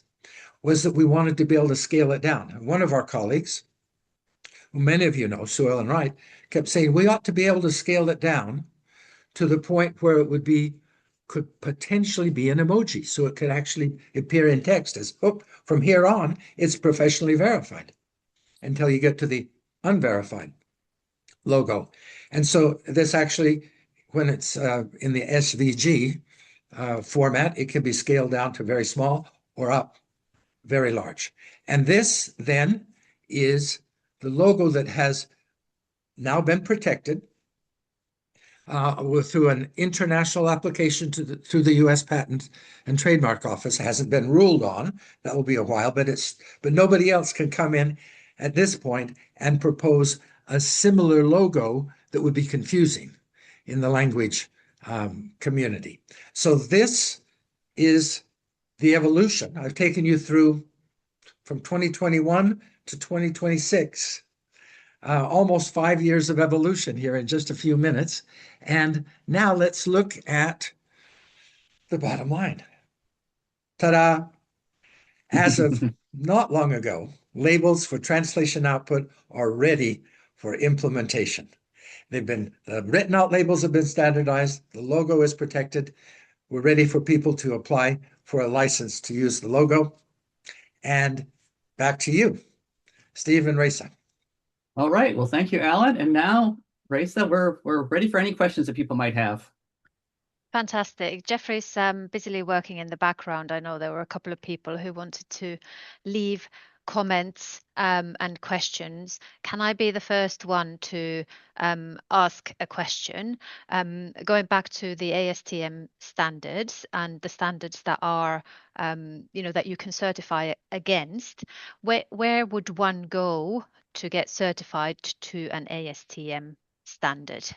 was that we wanted to be able to scale it down. And one of our colleagues, who many of you know, Sue Ellen Wright, kept saying we ought to be able to scale it down to the point where it could potentially be an emoji. So it could actually appear in text as, oh, from here on, it's professionally verified, until you get to the unverified logo. And so this actually, when it's in the SVG format, it can be scaled down to very small or up very large. And this then is the logo that has now been protected through an international application through the U.S. Patent and Trademark Office. It hasn't been ruled on. That will be a while, but nobody else can come in at this point and propose a similar logo that would be confusing in the language community. So this is the evolution. I've taken you through from 2021 to 2026, almost 5 years of evolution here in just a few minutes. And now let's look at the bottom line. Ta-da! As of not long ago, labels for translation output are ready for implementation. The written out labels have been standardized. The logo is protected. We're ready for people to apply for a license to use the logo. And back to you, Steve and Raisa. All right. Well, thank you, Alan. And now, Raisa, we're ready for any questions that people might have. Fantastic. Jeffrey's busily working in the background. I know there were a couple of people who wanted to leave comments and questions. Can I be the first one to ask a question? Going back to the ASTM standards and the standards that are, that you can certify against, where would one go to get certified to an ASTM standard?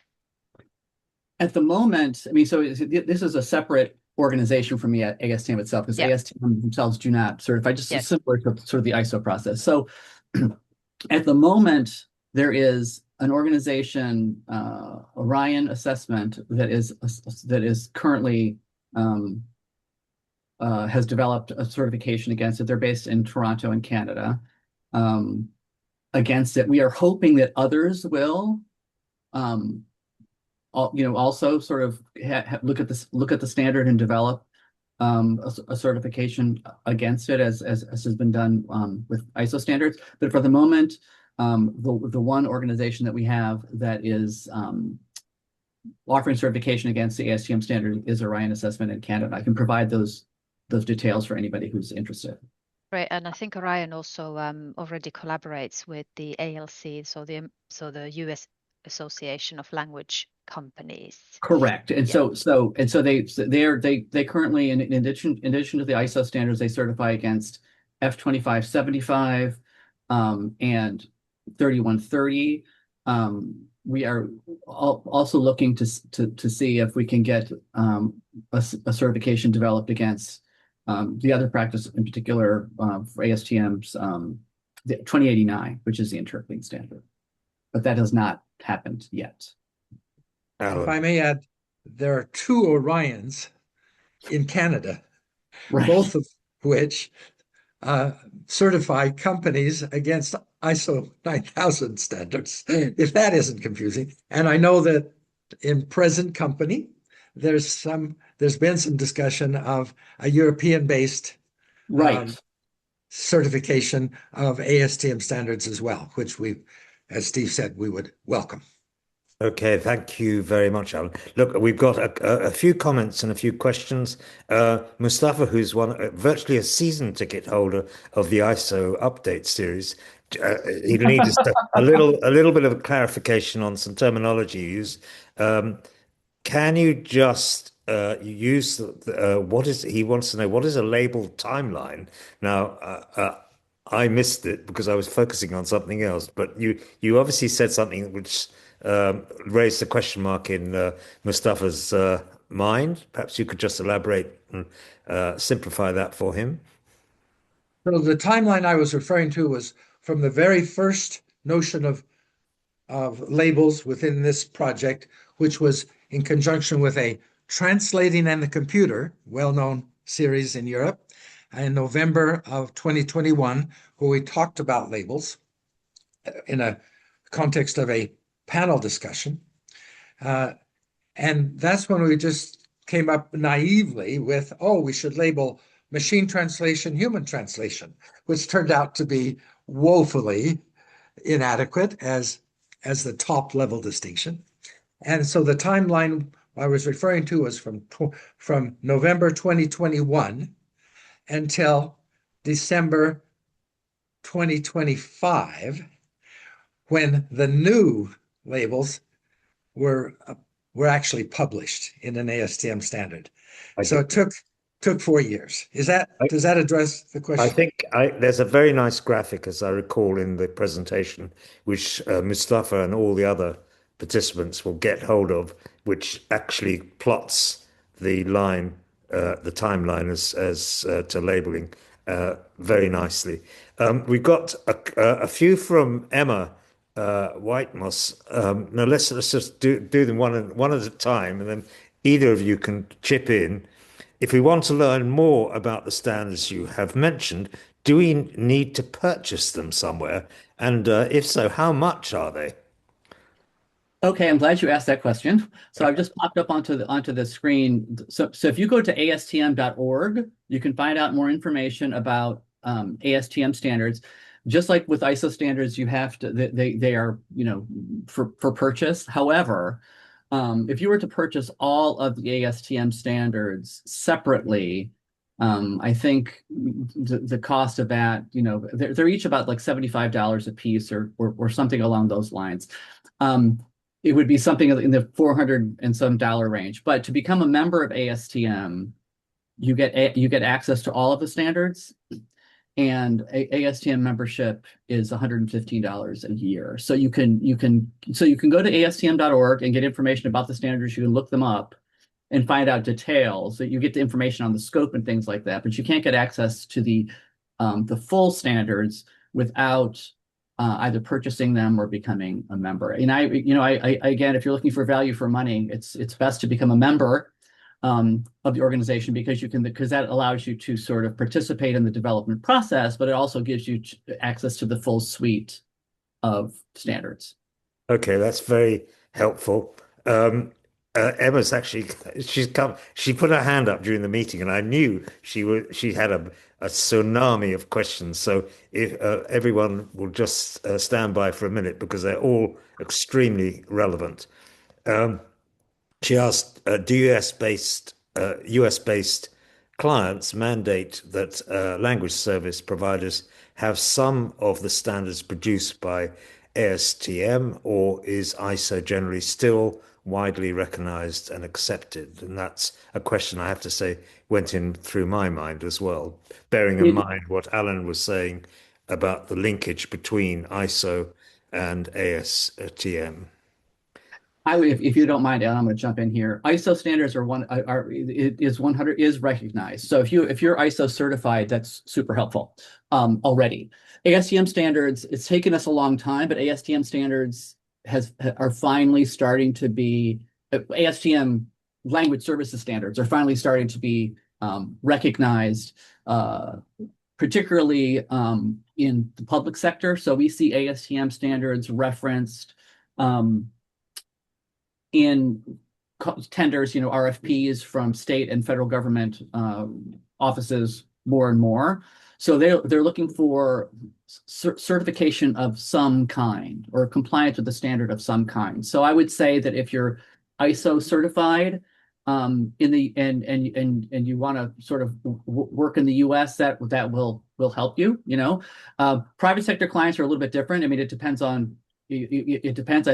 At the moment, I mean, so this is a separate organization from the ASTM itself, because ASTM themselves do not certify, just similar to sort of the ISO process. So at the moment, there is an organization, Orion Assessment, that is currently has developed a certification against it. They're based in Toronto in Canada. Against it, we are hoping that others will also sort of look at the standard and develop a certification against it, as has been done with ISO standards. But for the moment, the one organization that we have that is offering certification against the ASTM standard is Orion Assessment in Canada. I can provide those details for anybody who's interested. Right, and I think Orion also already collaborates with the ALC, so the US Association of Language Companies. Correct. And Yeah. so they currently, in addition to the ISO standards, they certify against F2575 and 3130. We are also looking to see if we can get a certification developed against the other practice, in particular for ASTM's the 2089, which is the interpreting standard. But that has not happened yet. If I may add, there are 2 Orions in Canada, Right. both of which certify companies against ISO 9000 standards, if that isn't confusing. And I know that in present company, there's been some discussion of a European-based Right. certification of ASTM standards as well, which we, as Steve said, we would welcome. Okay, thank you very much, Alan. Look, we've got a few comments and a few questions. Mustafa, who's virtually a season ticket holder of the ISO update series, he needs a little bit of a clarification on some terminology used. Can you just use what is he wants to know? What is a label timeline? Now, I missed it because I was focusing on something else. But you obviously said something which raised a question mark in Mustafa's mind. Perhaps you could just elaborate and simplify that for him. So the timeline I was referring to was from the very first notion of labels within this project, which was in conjunction with a Translating and the Computer, well-known series in Europe, in November of 2021, where we talked about labels in a context of a panel discussion. And that's when we just came up naively with, oh, we should label machine translation, human translation, which turned out to be woefully inadequate as the top level distinction. And so the timeline I was referring to was from November 2021 until December 2025, when the new labels were actually published in an ASTM standard. So it took 4 years. Does that address the question? I think there's a very nice graphic, as I recall, in the presentation, which Mustafa and all the other participants will get hold of, which actually plots the line, the timeline as to labeling very nicely. We've got a few from Emma Whitemoss. Now let's just do them one at a time, and then either of you can chip in. If we want to learn more about the standards you have mentioned, do we need to purchase them somewhere? And if so, how much are they? Okay, I'm glad you asked that question. So I've just popped up onto the screen. So if you go to astm.org, you can find out more information about ASTM standards. Just like with ISO standards, you have to they are for purchase. However, if you were to purchase all of the ASTM standards separately, I think the cost of that, they're each about like $75 a piece or something along those lines. It would be something in the $400 and some dollar range. But to become a member of ASTM, you get access to all of the standards, and ASTM membership is $115 a year. So you can go to astm.org and get information about the standards. You can look them up and find out details. So you get the information on the scope and things like that. But you can't get access to the full standards without either purchasing them or becoming a member. And I again, if you're looking for value for money, it's best to become a member of the organization because that allows you to sort of participate in the development process, but it also gives you access to the full suite of standards. Okay, that's very helpful. Emma's actually she put her hand up during the meeting, and I knew she had a tsunami of questions. So if everyone will just stand by for a minute because they're all extremely relevant. She asked, do US-based clients mandate that language service providers have some of the standards produced by ASTM, or is ISO generally still widely recognized and accepted? And that's a question I have to say went in through my mind as well, bearing in It, mind what Alan was saying about the linkage between ISO and ASTM. if you don't mind, Alan, I'm going to jump in here. ISO standards is 100 is recognized. So if you're ISO certified, that's super helpful already. ASTM standards, it's taken us a long time, but ASTM standards are finally starting to be ASTM language services standards are finally starting to be recognized, particularly in the public sector. So we see ASTM standards referenced in tenders, RFPs from state and federal government offices more and more. So they're looking for certification of some kind or compliance with the standard of some kind. So I would say that if you're ISO certified and you want to sort of work in the US, that will help you. Private sector clients are a little bit different. I mean, it depends. I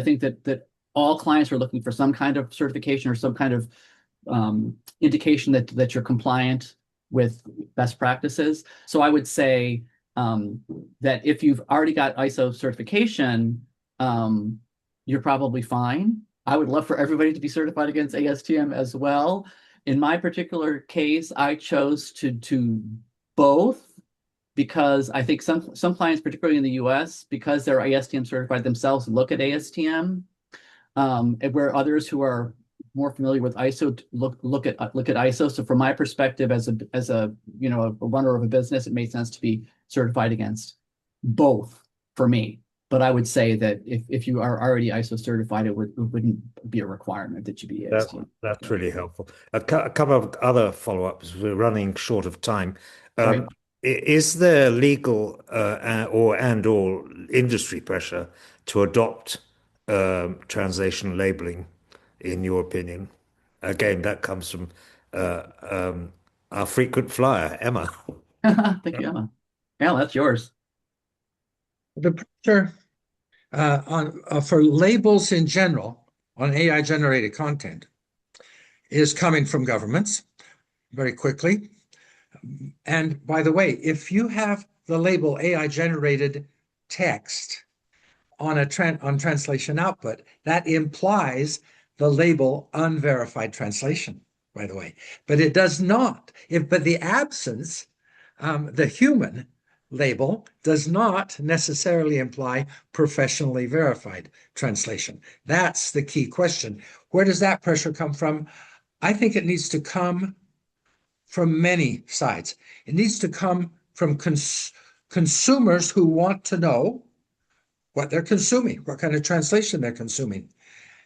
think that all clients are looking for some kind of certification or some kind of indication that you're compliant with best practices. So I would say that if you've already got ISO certification, you're probably fine. I would love for everybody to be certified against ASTM as well. In my particular case, I chose to do both because I think some clients, particularly in the US, because they're ASTM certified themselves, look at ASTM. Where others who are more familiar with ISO look at ISO. So from my perspective, as a runner of a business, it made sense to be certified against both for me. But I would say that if you are already ISO certified, it wouldn't be a requirement that you be ASTM. That's really helpful. A couple of other follow-ups. We're running short of time. Right. Is there legal or industry pressure to adopt translation labeling, in your opinion? Again, that comes from our frequent flyer, Emma. Thank you, Emma. Yeah, that's yours. The pressure for labels in general on AI generated content is coming from governments very quickly. And by the way, if you have the label AI generated text on translation output, that implies the label unverified translation, by the way. But it does not. But the absence, the human label does not necessarily imply professionally verified translation. That's the key question. Where does that pressure come from? I think it needs to come from many sides. It needs to come from consumers who want to know what they're consuming, what kind of translation they're consuming,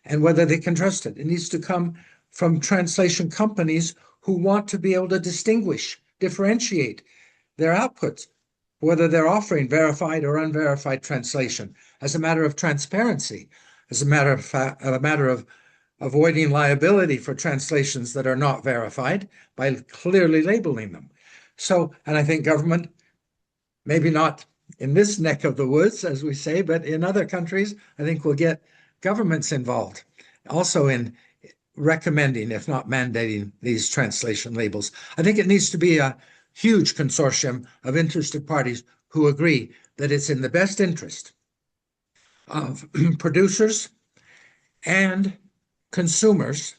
and whether they can trust it. It needs to come from translation companies who want to be able to differentiate their outputs, whether they're offering verified or unverified translation, as a matter of transparency, as a matter of avoiding liability for translations that are not verified by clearly labeling them. So, and I think government, maybe not in this neck of the woods, as we say, but in other countries, I think we'll get governments involved also in recommending, if not mandating, these translation labels. I think it needs to be a huge consortium of interested parties who agree that it's in the best interest of producers and consumers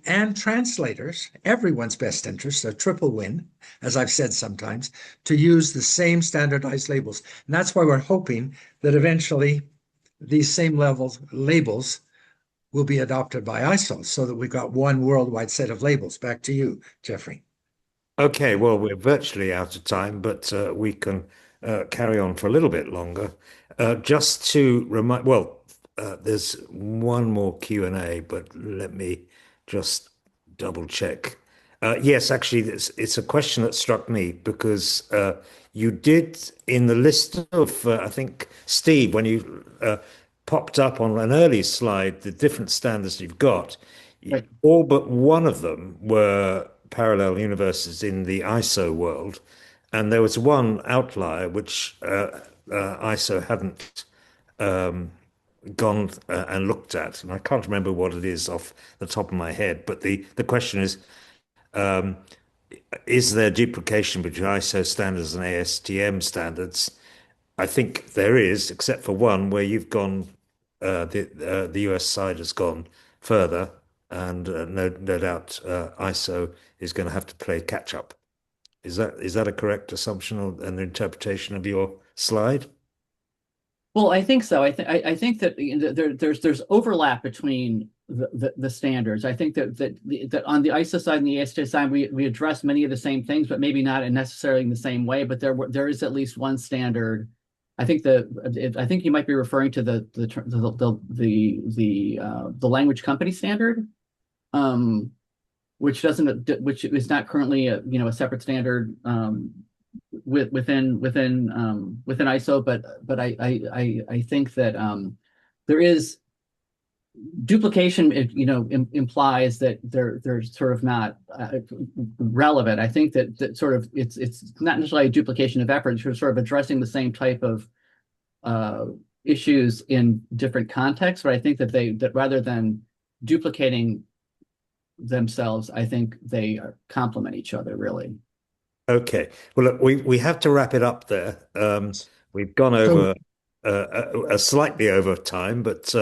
and translators, everyone's best interest, a triple win, as I've said sometimes, to use the same standardized labels. And that's why we're hoping that eventually these same labels will be adopted by ISO so that we've got one worldwide set of labels. Back to you, Jeffrey. Okay, well, we're virtually out of time, but we can carry on for a little bit longer. Just to remind, there's one more Q&A, but let me just double check. Yes, actually, it's a question that struck me because you did in the list of, I think, Steve, when you popped up on an early slide, the different standards you've got, Right. all but one of them were parallel universes in the ISO world. And there was one outlier, which ISO hadn't gone and looked at, and I can't remember what it is off the top of my head, but the question is there duplication between ISO standards and ASTM standards? I think there is, except for one where you've gone, the US side has gone further, and no doubt ISO is going to have to play catch up. Is that a correct assumption or an interpretation of your slide? Well, I think so. I think that there's overlap between the standards. I think that on the ISO side and the ASTM side, we address many of the same things, but maybe not necessarily in the same way. But there is at least one standard. I think you might be referring to the language company standard, which is not currently a separate standard within ISO, but I think that there is duplication. Implies that they're sort of not relevant. I think that sort of it's not necessarily a duplication of effort. You're sort of addressing the same type of issues in different contexts, but I think that rather than duplicating themselves, I think they complement each other really. Okay. Well, look, we have to wrap it up there. We've gone over slightly over time, but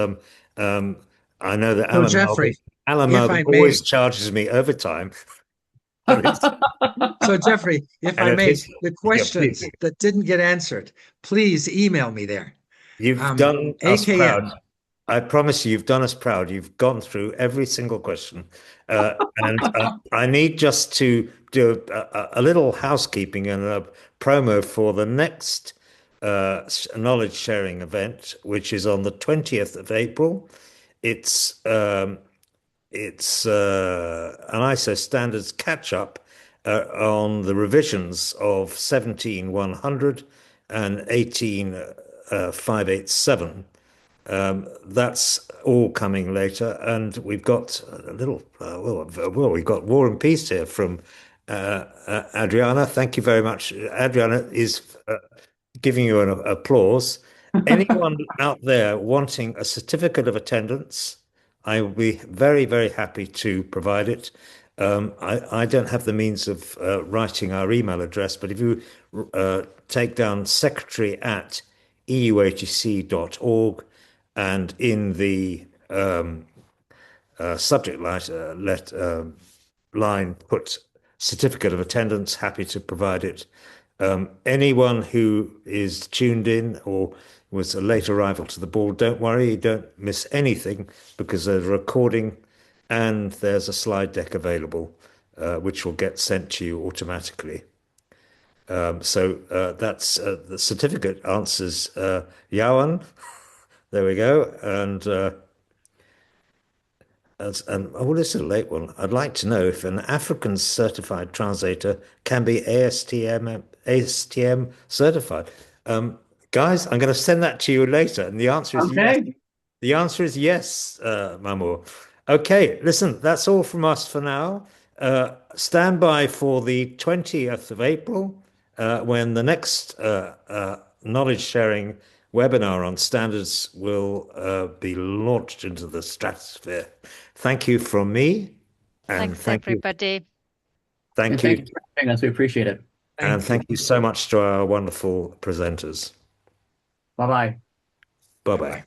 I know that So Jeffrey, Alan if Melby I may, always charges me overtime. so Jeffrey, if And I it may, is- the yeah, questions please. that didn't get answered, please email me there. You've done us proud. AKM. I promise you've done us proud. You've gone through every single question. And I need just to do a little housekeeping and a promo for the next knowledge sharing event, which is on the 20th of April. It's an ISO standards catch up on the revisions of 17100 and 18587. That's all coming later, and we've got a little. Well, we've got War and Peace here from Adriana. Thank you very much. Adriana is giving you an applause. Anyone out there wanting a certificate of attendance, I will be very, very happy to provide it. I don't have the means of writing our email address, but if you take down secretary@euatc.org and in the subject line put certificate of attendance, happy to provide it. Anyone who is tuned in or was a late arrival to the ball, don't worry, you don't miss anything because there's a recording and there's a slide deck available, which will get sent to you automatically. So that's the certificate answers Yawan. There we go. And oh, this is a late one. I'd like to know if an African certified translator can be ASTM certified. Guys, I'm going to send that to you later, and the answer is yes. The answer is yes, Mamour. Okay, listen, that's all from us for now. Stand by for the 20th of April, when the next knowledge sharing webinar on standards will be launched into the stratosphere. Thank you from me, and Thanks, everybody. Thank you. Thank you for having us. We appreciate it. And thank you so much to our wonderful presenters. Bye-bye. Bye-bye.